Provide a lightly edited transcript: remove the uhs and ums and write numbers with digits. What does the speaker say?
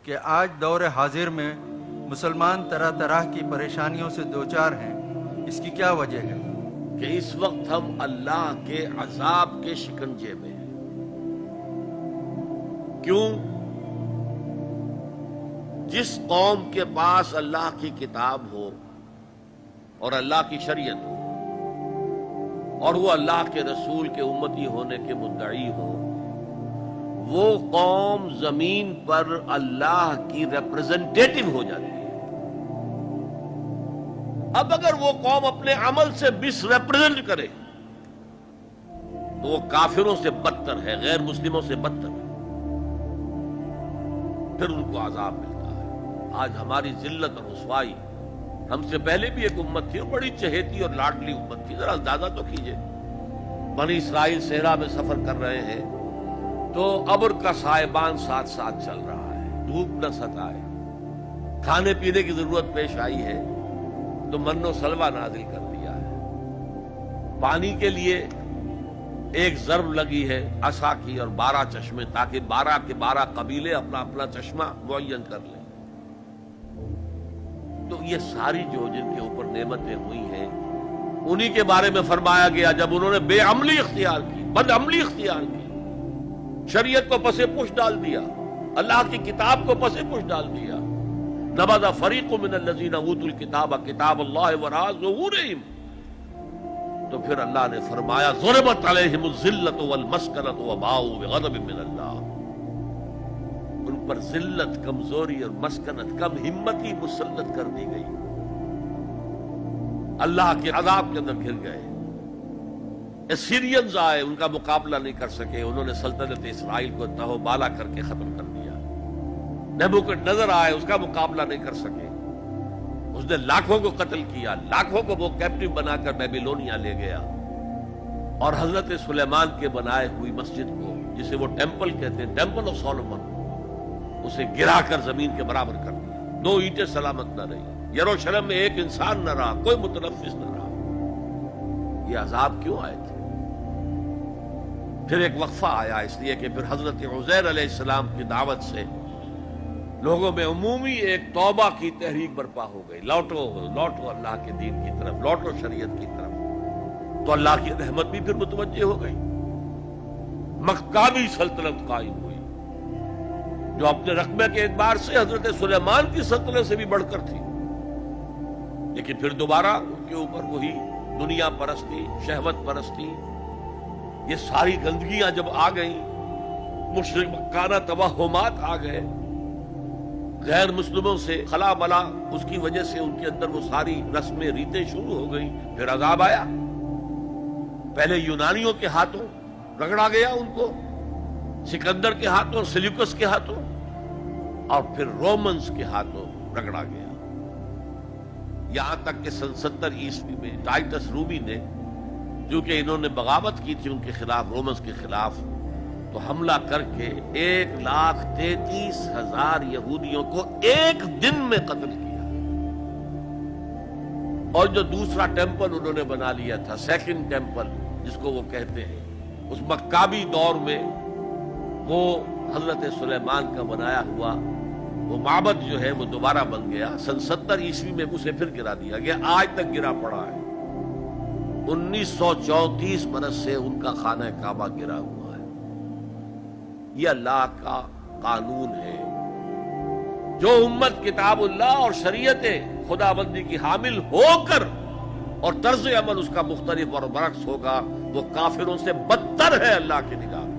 کہ آج دور حاضر میں مسلمان طرح طرح کی پریشانیوں سے دوچار ہیں، اس کی کیا وجہ ہے؟ کہ اس وقت ہم اللہ کے عذاب کے شکنجے میں ہیں۔ کیوں؟ جس قوم کے پاس اللہ کی کتاب ہو اور اللہ کی شریعت ہو اور وہ اللہ کے رسول کے امتی ہونے کے مدعی ہو، وہ قوم زمین پر اللہ کی ریپرزنٹیٹو ہو جاتی ہے۔ اب اگر وہ قوم اپنے عمل سے مس ریپرزنٹ کرے تو وہ کافروں سے بدتر ہے، غیر مسلموں سے بدتر ہے، پھر ان کو عذاب ملتا ہے۔ آج ہماری ذلت اور رسوائی، ہم سے پہلے بھی ایک امت تھی اور بڑی چہیتی اور لاڈلی امت تھی، ذرا اندازہ تو کیجئے، بنی اسرائیل صحرا میں سفر کر رہے ہیں تو ابر کا سائبان ساتھ ساتھ چل رہا ہے، دھوپ نہ ستائے، کھانے پینے کی ضرورت پیش آئی ہے تو من و سلوہ نازل کر دیا ہے، پانی کے لیے ایک ضرب لگی ہے عصا کی اور 12 چشمے، تاکہ 12 کے 12 قبیلے اپنا اپنا چشمہ معین کر لیں۔ تو یہ ساری جو جن کے اوپر نعمتیں ہوئی ہیں، انہی کے بارے میں فرمایا گیا جب انہوں نے بے عملی اختیار کی، بد عملی اختیار کی، شریعت کو پس پش ڈال دیا، اللہ کی کتاب کو پس پش ڈال دیا۔ نبذ فریق من الذین اوتوا الکتاب کتاب اللہ وراء ظہورہم، تو پھر اللہ نے فرمایا ضربت علیہم الذلۃ والمسکنۃ وباؤوا بغضب من اللہ، ان پر ذلت، کمزوری اور مسکنت، کم ہمتی مسلط کر دی گئی، اللہ کے عذاب کے اندر گر گئے۔ اسیرینز آئے، ان کا مقابلہ نہیں کر سکے، انہوں نے سلطنت اسرائیل کو تہو بالا کر کے ختم کر دیا۔ نیبوکڈنیزر آئے، اس کا مقابلہ نہیں کر سکے، اس نے لاکھوں کو قتل کیا، لاکھوں کو وہ کیپٹیو بنا کر بیبیلونیا لے گیا، اور حضرت سلیمان کے بنائے ہوئی مسجد کو، جسے وہ ٹیمپل کہتے ہیں، ٹیمپل آف سولومن، اسے گرا کر زمین کے برابر کر دیا، 2 اینٹیں سلامت نہ رہی، یروشلم میں ایک انسان نہ رہا، کوئی متنفس نہ رہا۔ یہ عذاب کیوں آئے تھے؟ پھر ایک وقفہ آیا، اس لیے کہ پھر حضرت عزیر علیہ السلام کی دعوت سے لوگوں میں عمومی ایک توبہ کی تحریک برپا ہو گئی، لوٹو لوٹو اللہ کے دین کی طرف، لوٹو شریعت کی طرف، تو اللہ کی رحمت بھی پھر متوجہ ہو گئی، مکابی سلطنت قائم ہوئی جو اپنے رقبے کے اعتبار سے حضرت سلیمان کی سلطنت سے بھی بڑھ کر تھی، لیکن پھر دوبارہ ان کے اوپر وہی دنیا پرستی، شہوت پرستی، یہ ساری گندگیاں جب آ گئیں، مشرک مکانہ توہمات آ گئے، غیر مسلموں سے خلا ملا، اس کی وجہ سے ان کے اندر وہ ساری رسمیں ریتیں شروع ہو گئیں، پھر عذاب آیا۔ پہلے یونانیوں کے ہاتھوں رگڑا گیا ان کو، سکندر کے ہاتھوں، سیلیوکس کے ہاتھوں، اور پھر رومنز کے ہاتھوں رگڑا گیا، یہاں تک کہ سن 70 عیسوی میں ٹائٹس رومی نے، کیونکہ انہوں نے بغاوت کی تھی ان کے خلاف، رومنز کے خلاف، تو حملہ کر کے 1,33,000 یہودیوں کو ایک دن میں قتل کیا، اور جو دوسرا ٹیمپل انہوں نے بنا لیا تھا، سیکنڈ ٹیمپل جس کو وہ کہتے ہیں، اس مکابی دور میں وہ حضرت سلیمان کا بنایا ہوا وہ معبد جو ہے وہ دوبارہ بن گیا، سن 70 عیسوی میں اسے پھر گرا دیا گیا، آج تک گرا پڑا ہے، 1934 برس سے ان کا خانہ کعبہ گرا ہوا ہے۔ یہ اللہ کا قانون ہے، جو امت کتاب اللہ اور شریعت خدا بندی کی حامل ہو کر اور طرز عمل اس کا مختلف اور برعکس ہوگا، وہ کافروں سے بدتر ہے اللہ کی نگاہ میں۔